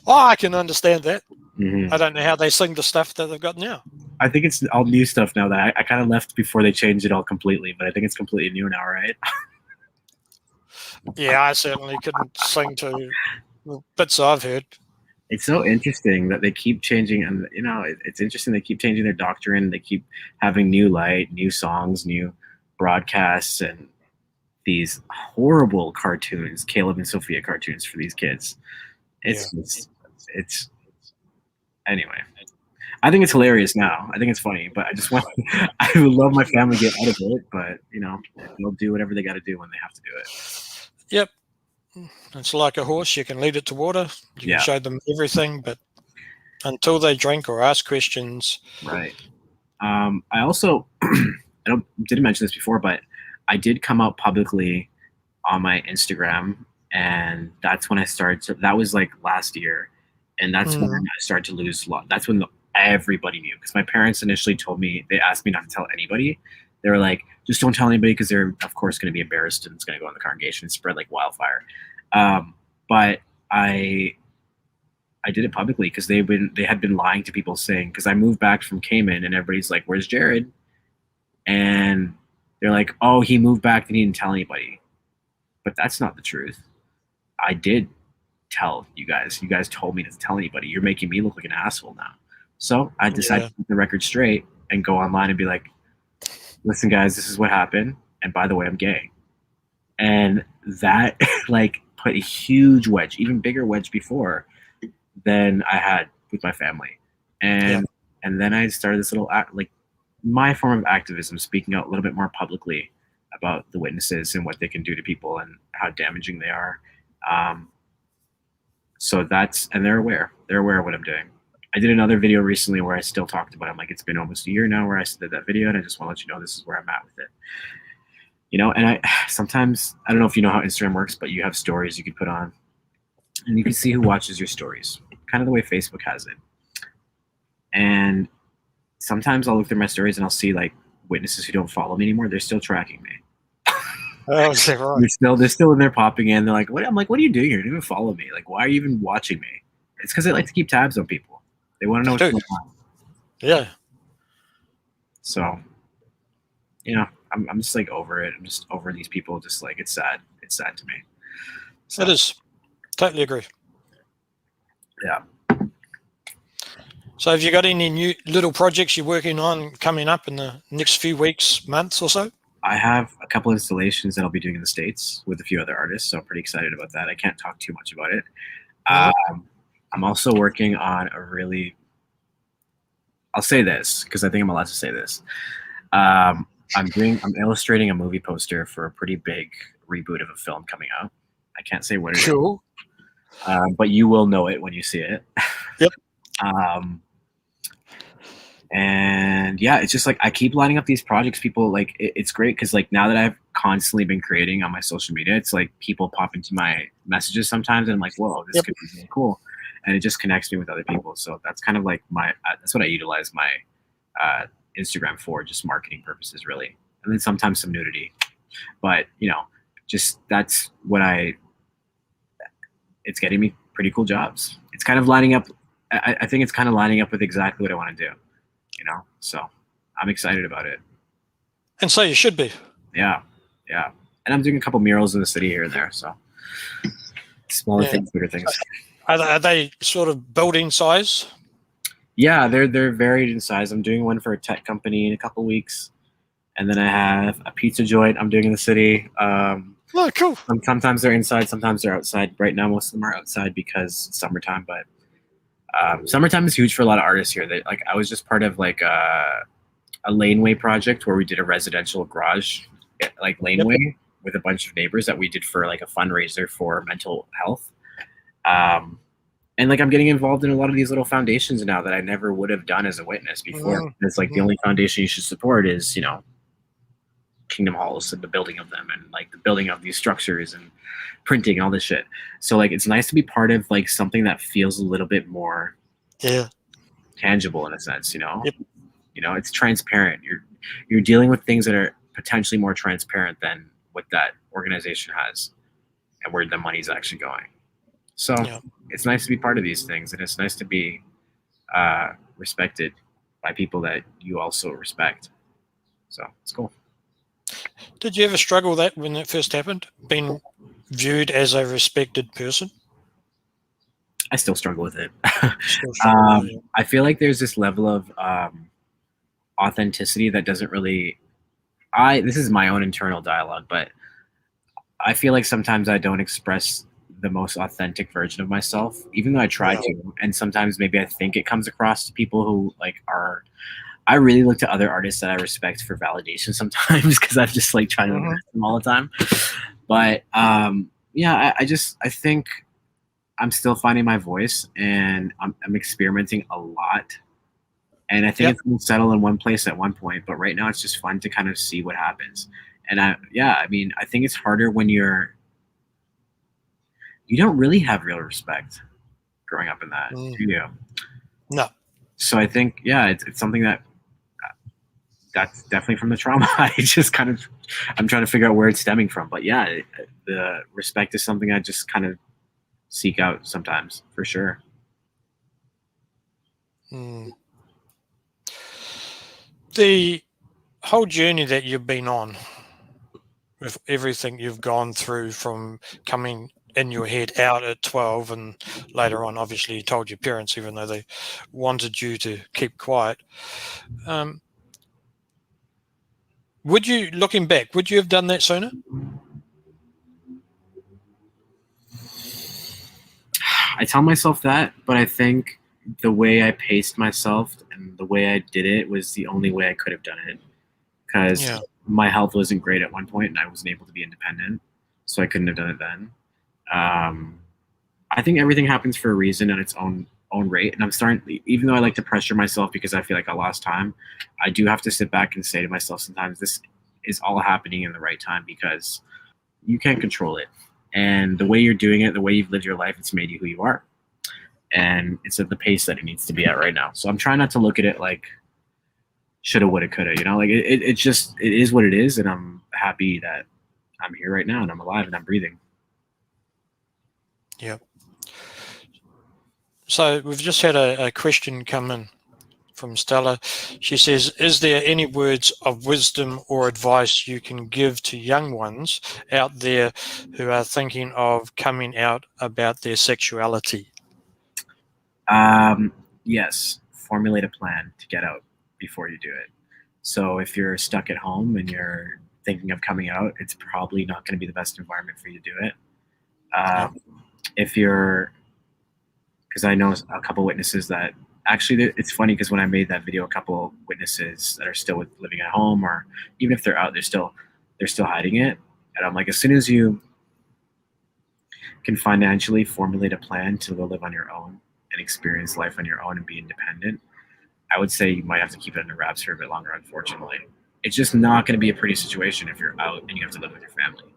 Oh, I can understand that. Mm-hmm. I don't know how they sing the stuff that they've got now. I think it's all new stuff now that I kind of left before they changed it all completely, but I think it's completely new now, right? Yeah, I certainly couldn't sing to the bits I've heard. It's so interesting that they keep changing, and you know, it's interesting they keep changing their doctrine. They keep having new light, new songs, new broadcasts, and these horrible cartoons, Caleb and Sophia cartoons for these kids. It's anyway. I think it's hilarious now. I think it's funny, but I would love my family to get out of it, but you know, they'll do whatever they got to do when they have to do it. Yep. It's like a horse. You can lead it to water. You can show them everything, but until they drink or ask questions. Right. I also, didn't mention this before, but I did come out publicly on my Instagram, and that's when I started. That was like last year, and that's when I started to lose a lot. That's when everybody knew, because my parents initially told me, they asked me not to tell anybody. They were like, just don't tell anybody, because they're of course going to be embarrassed and it's going to go in the congregation and spread like wildfire. But I did it publicly because they had been lying to people, saying, because I moved back from Cayman and everybody's like, where's Jared? And they're like, oh, he moved back and he didn't tell anybody. But that's not the truth. I did tell you guys. You guys told me to tell anybody. You're making me look like an asshole now. So I decided to keep the record straight and go online and be like, listen, guys, this is what happened. And by the way, I'm gay. And that like put a huge wedge, even bigger wedge before than I had with my family. And then I started this little like my form of activism, speaking out a little bit more publicly about the witnesses and what they can do to people and how damaging they are. So and they're aware of what I'm doing. I did another video recently where I still talked about it. I'm like, it's been almost a year now where I did that video, and I just want to let you know this is where I'm at with it. You know, and sometimes, I don't know if you know how Instagram works, but you have stories you can put on, and you can see who watches your stories, kind of the way Facebook has it. And sometimes I'll look through my stories and I'll see like witnesses who don't follow me anymore. They're still tracking me. Oh, is that right? They're still in there popping in. They're like, what? I'm like, what are you doing here? You don't even follow me. Like, why are you even watching me? It's because they like to keep tabs on people. They want to know what's They do. going on. Yeah. So, I'm just like over it. I'm just over these people. Just like, it's sad. It's sad to me. So, It is. Totally agree. yeah. So have you got any new little projects you're working on coming up in the next few weeks, months or so? I have a couple installations that I'll be doing in the States with a few other artists, so I'm pretty excited about that. I can't talk too much about it. I'm also working on I'll say this because I think I'm allowed to say this. I'm illustrating a movie poster for a pretty big reboot of a film coming out. I can't say what it Cool. is, but you will know it when you see it. Yep. And yeah, it's just like I keep lining up these projects. People like it's great because like now that I've constantly been creating on my social media, it's like people pop into my messages sometimes, and I'm like, whoa, this could be really cool, and it just connects me with other people. So that's kind of like that's what I utilize my Instagram for, just marketing purposes, really, and then sometimes some nudity, but just that's what it's getting me pretty cool jobs. It's kind of lining up. I think it's kind of lining up with exactly what I want to do. So I'm excited about it. And so you should be. Yeah. And I'm doing a couple murals in the city here and there. So smaller things, bigger things. Are they sort of building size? Yeah, they're varied in size. I'm doing one for a tech company in a couple weeks, and then I have a pizza joint I'm doing in the city. Oh, cool. Sometimes they're inside, sometimes they're outside. Right now, most of them are outside because it's summertime, but summertime is huge for a lot of artists here. Like I was just part of like a laneway project where we did a residential garage, like laneway with a bunch of neighbors that we did for like a fundraiser for mental health. And like I'm getting involved in a lot of these little foundations now that I never would have done as a witness before. It's like the only foundation you should support is Kingdom Halls and the building of them and like the building of these structures and printing and all this shit. So like it's nice to be part of like something that feels a little bit more tangible in a sense, it's transparent. You're dealing with things that are potentially more transparent than what that organization has and where the money's actually going. So it's nice to be part of these things, and it's nice to be respected by people that you also respect. So it's cool. Did you ever struggle with that when it first happened, being viewed as a respected person? I still struggle with it. I feel like there's this level of authenticity that doesn't really. This is my own internal dialogue, but I feel like sometimes I don't express the most authentic version of myself, even though I try to. And sometimes maybe I think it comes across to people who like are. I really look to other artists that I respect for validation sometimes because I'm just like trying to impress them all the time. But I think I'm still finding my voice, and I'm experimenting a lot. And I think it's going to settle in one place at one point. But right now, it's just fun to kind of see what happens. And I think it's harder when you don't really have real respect growing up in that, do you? No. So I think, it's something that's definitely from the trauma. I'm trying to figure out where it's stemming from. But the respect is something I just kind of seek out sometimes, for sure. The whole journey that you've been on, with everything you've gone through from coming in your head out at 12 and later on, obviously you told your parents, even though they wanted you to keep quiet. Looking back, would you have done that sooner? I tell myself that, but I think the way I paced myself and the way I did it was the only way I could have done it, because my health wasn't great at one point and I wasn't able to be independent, so I couldn't have done it then. I think everything happens for a reason at its own rate, and I'm starting, even though I like to pressure myself because I feel like I lost time, I do have to sit back and say to myself sometimes, this is all happening in the right time, because you can't control it. And the way you're doing it, the way you've lived your life, it's made you who you are. and it's at the pace that it needs to be at right now. So I'm trying not to look at it like shoulda, woulda, coulda. You know, like it is what it is, and I'm happy that I'm here right now and I'm alive and I'm breathing. Yeah. So we've just had a question come in from Stella. She says, is there any words of wisdom or advice you can give to young ones out there who are thinking of coming out about their sexuality? Yes, formulate a plan to get out before you do it. So if you're stuck at home and you're thinking of coming out, it's probably not going to be the best environment for you to do it. Yep. If you're, because I know a couple witnesses that actually, it's funny because when I made that video, a couple witnesses that are still living at home, or even if they're out, they're still hiding it. And I'm like, as soon as you can financially formulate a plan to go live on your own and experience life on your own and be independent, I would say you might have to keep it under wraps for a bit longer, unfortunately. It's just not going to be a pretty situation if you're out and you have to live with your family.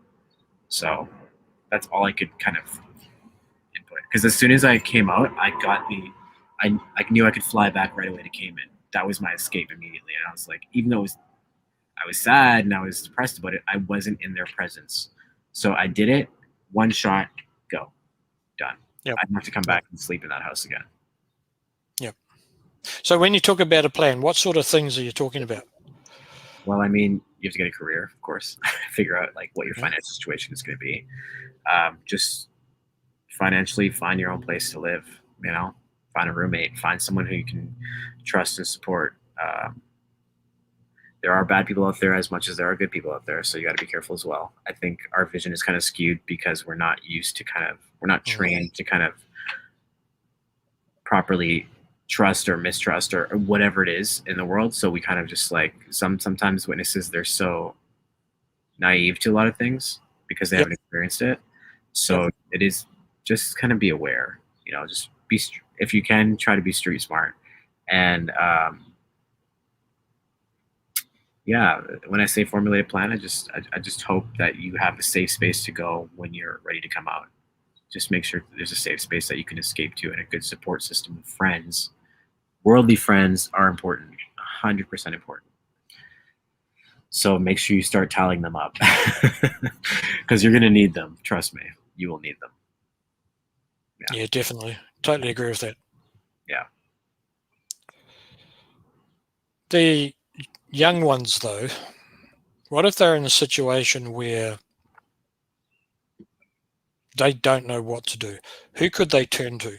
So that's all I could kind of input. Because as soon as I came out, I knew I could fly back right away to Cayman. That was my escape immediately. And I was like, even though I was sad and I was depressed about it, I wasn't in their presence. So I did it, one shot, go, done. Yep. I didn't have to come back and sleep in that house again. Yep. So when you talk about a plan, what sort of things are you talking about? Well, I mean, you have to get a career, of course. Figure out like what your financial situation is going to be. Just financially find your own place to live. You know, find a roommate, find someone who you can trust and support. There are bad people out there as much as there are good people out there, so you got to be careful as well. I think our vision is kind of skewed because we're not used to we're not trained to kind of properly trust or mistrust or whatever it is in the world. So we kind of just like sometimes witnesses, they're so naive to a lot of things because they haven't experienced it. So it is just kind of be aware, you know, just be, if you can, try to be street smart. And yeah, when I say formulate a plan, I just hope that you have a safe space to go when you're ready to come out. Just make sure there's a safe space that you can escape to and a good support system of friends. Worldly friends are important, 100% important. So make sure you start tallying them up because you're going to need them. Trust me, you will need them. Yeah, definitely. Totally agree with that. Yeah. The young ones, though, what if they're in a situation where they don't know what to do? Who could they turn to?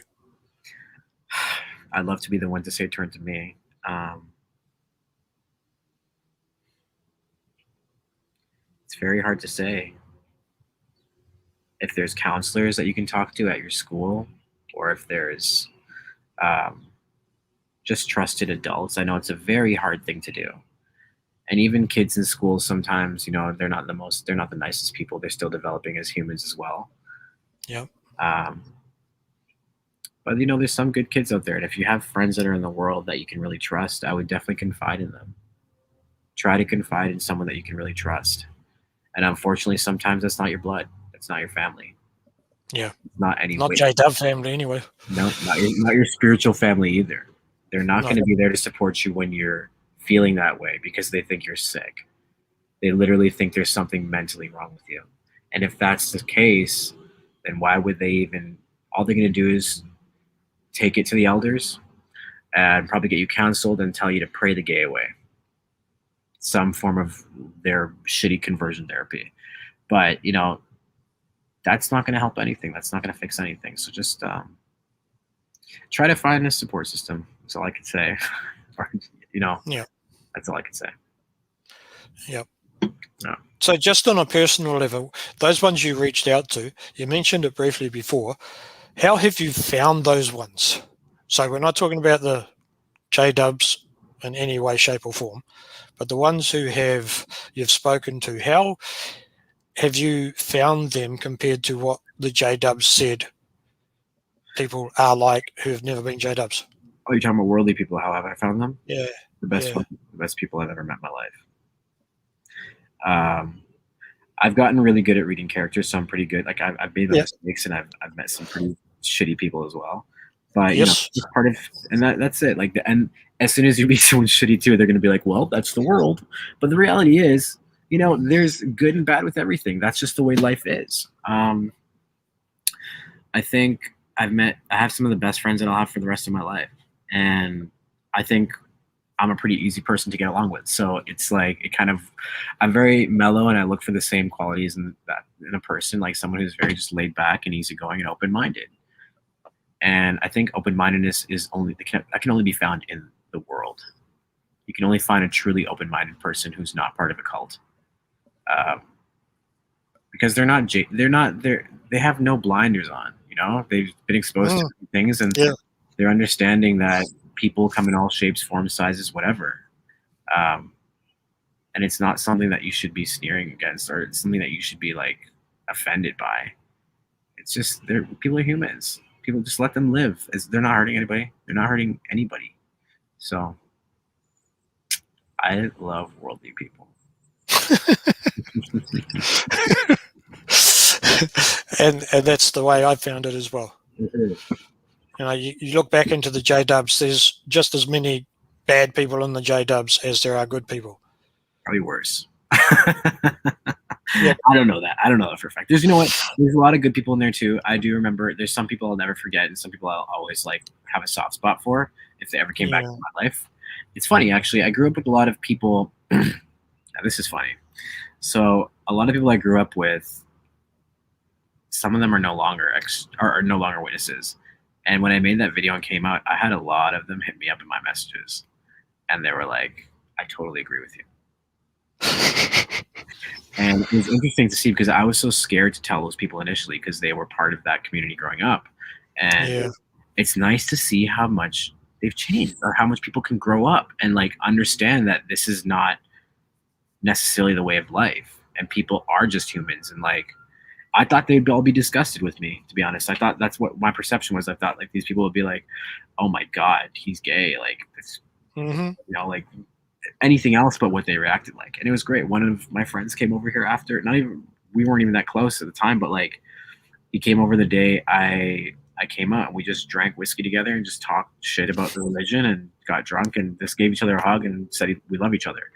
I'd love to be the one to say turn to me. It's very hard to say. If there's counselors that you can talk to at your school, or if there's just trusted adults. I know it's a very hard thing to do. And even kids in school sometimes, you know, they're not the nicest people. They're still developing as humans as well. Yeah. But you know, there's some good kids out there, and if you have friends that are in the world that you can really trust, I would definitely confide in them. Try to confide in someone that you can really trust. And unfortunately, sometimes that's not your blood. It's not your family. Yeah. Not any. Not JDubs family anyway. No, not your spiritual family either. They're not going to be there to support you when you're feeling that way because they think you're sick. They literally think there's something mentally wrong with you. And if that's the case, then why would they even? All they're going to do is take it to the elders and probably get you counseled and tell you to pray the gay away. Some form of their shitty conversion therapy. But, you know, that's not going to help anything. That's not going to fix anything. So just try to find a support system. That's all I could say. Or, you know, yeah, that's all I could say. Yep. No. So just on a personal level, those ones you reached out to, you mentioned it briefly before. How have you found those ones? So we're not talking about the JDubs in any way, shape or form, but the ones who you've spoken to, how have you found them compared to what the JDubs said people are like who have never been JDubs? Oh, you're talking about worldly people. How have I found them? Yeah. The best people I've ever met in my life. I've gotten really good at reading characters, so I'm pretty good. Like I've made my mistakes, and I've met some pretty shitty people as well. But Yes. it's part of, and that's it. Like, and as soon as you meet someone shitty too, they're going to be like, well, that's the world. But the reality is, there's good and bad with everything. That's just the way life is. I think I have some of the best friends that I'll have for the rest of my life. And I think I'm a pretty easy person to get along with. So it's like, I'm very mellow, and I look for the same qualities in a person, like someone who's very just laid back and easygoing and open-minded. And I think open-mindedness that can only be found in the world. You can only find a truly open-minded person who's not part of a cult, because they have no blinders on. They've been exposed to things, and they're understanding that people come in all shapes, forms, sizes, whatever. And it's not something that you should be sneering against, or it's something that you should be like offended by. It's just people are humans. People, just let them live. They're not hurting anybody. They're not hurting anybody. So I love worldly people. and that's the way I found it as well. You look back into the JDubs, there's just as many bad people in the JDubs as there are good people. Probably worse. Yep. I don't know that for a fact. There's a lot of good people in there too. I do remember there's some people I'll never forget, and some people I'll always like have a soft spot for if they ever came back into my life. It's funny, actually. I grew up with a lot of people. This is funny. So a lot of people I grew up with, some of them are no longer are no longer witnesses. And when I made that video and came out, I had a lot of them hit me up in my messages, and they were like, "I totally agree with you." And it was interesting to see, because I was so scared to tell those people initially, because they were part of that community growing up. And it's nice to see how much they've changed, or how much people can grow up and like understand that this is not necessarily the way of life, and people are just humans. And like, I thought they'd all be disgusted with me, to be honest. I thought that's what my perception was. I thought like these people would be like, "Oh my God, he's gay." Like, it's, like anything else but what they reacted like. And it was great. One of my friends came over here after, we weren't even that close at the time, but like, he came over the day I came out, and we just drank whiskey together and just talked shit about the religion and got drunk and just gave each other a hug and said we love each other.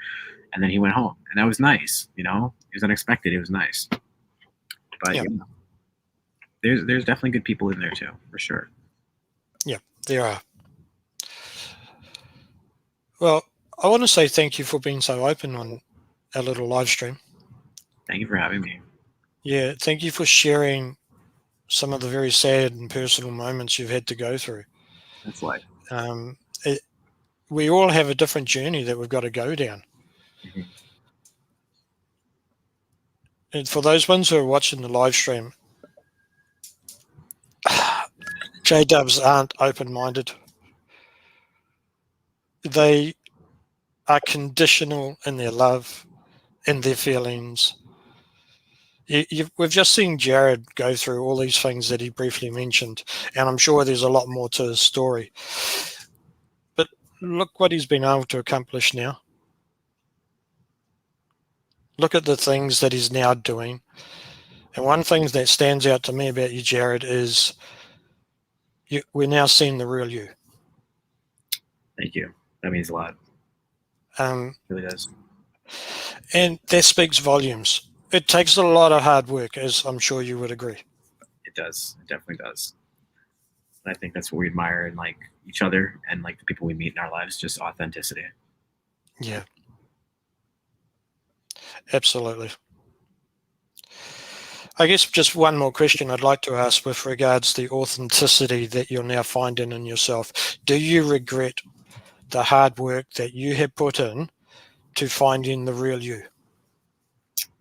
And then he went home, and that was nice. It was unexpected. It was nice. But there's definitely good people in there too, for sure. Yeah, there are. Well, I want to say thank you for being so open on our little live stream. Thank you for having me. Yeah, thank you for sharing some of the very sad and personal moments you've had to go through. That's life. We all have a different journey that we've got to go down. Mm-hmm. And for those ones who are watching the live stream, JDubs aren't open-minded. They are conditional in their love, in their feelings. We've just seen Jared go through all these things that he briefly mentioned, and I'm sure there's a lot more to his story. But look what he's been able to accomplish now. Look at the things that he's now doing. And one thing that stands out to me about you, Jared, is we're now seeing the real you. Thank you. That means a lot. It really does. And that speaks volumes. It takes a lot of hard work, as I'm sure you would agree. It does. It definitely does. And I think that's what we admire in like each other and like the people we meet in our lives, just authenticity. Yeah. Absolutely. I guess just one more question I'd like to ask with regards to the authenticity that you're now finding in yourself. Do you regret the hard work that you have put in to finding the real you?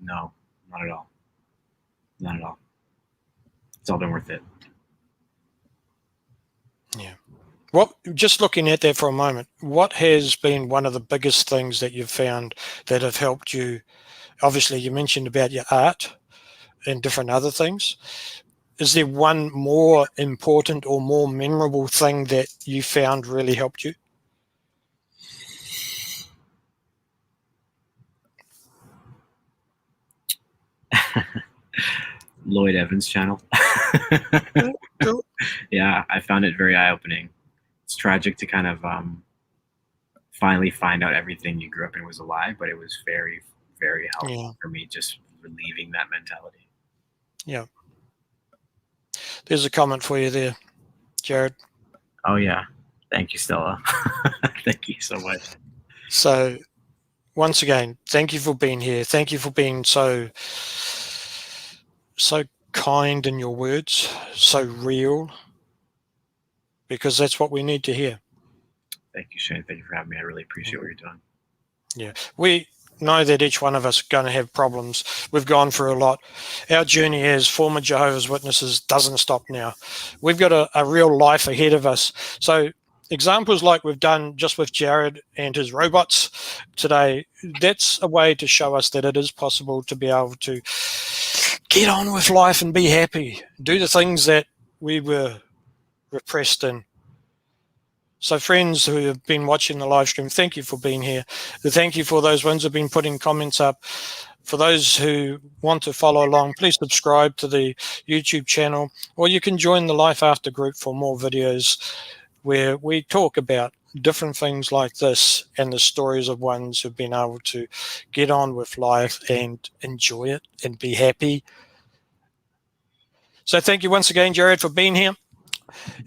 No, not at all. Not at all. It's all been worth it. Yeah. Well, just looking at that for a moment, what has been one of the biggest things that you've found that have helped you? Obviously, you mentioned about your art and different other things. Is there one more important or more memorable thing that you found really helped you? Lloyd Evans channel. Cool. Yeah, I found it very eye-opening. It's tragic to kind of finally find out everything you grew up in was a lie, but it was very, very helpful for me, just relieving that mentality. Yeah. There's a comment for you there, Jared. Oh yeah. Thank you, Stella. Thank you so much. So once again, thank you for being here. Thank you for being so kind in your words, so real, because that's what we need to hear. Thank you, Shane. Thank you for having me. I really appreciate what you're doing. Yeah. We know that each one of us are going to have problems. We've gone through a lot. Our journey as former Jehovah's Witnesses doesn't stop now. We've got a real life ahead of us. So examples like we've done just with Jared and his robots today, that's a way to show us that it is possible to be able to get on with life and be happy, do the things that we were repressed in. So friends who have been watching the live stream, thank you for being here. Thank you for those ones who have been putting comments up. For those who want to follow along, please subscribe to the YouTube channel, or you can join the Life After group for more videos where we talk about different things like this and the stories of ones who've been able to get on with life and enjoy it and be happy. So thank you once again, Jared, for being here.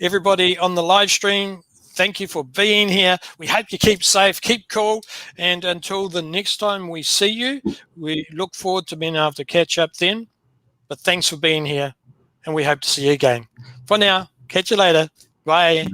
Everybody on the live stream, thank you for being here. We hope you keep safe, keep cool, and until the next time we see you, we look forward to being able to catch up then. But thanks for being here, and we hope to see you again. For now, catch you later. Bye.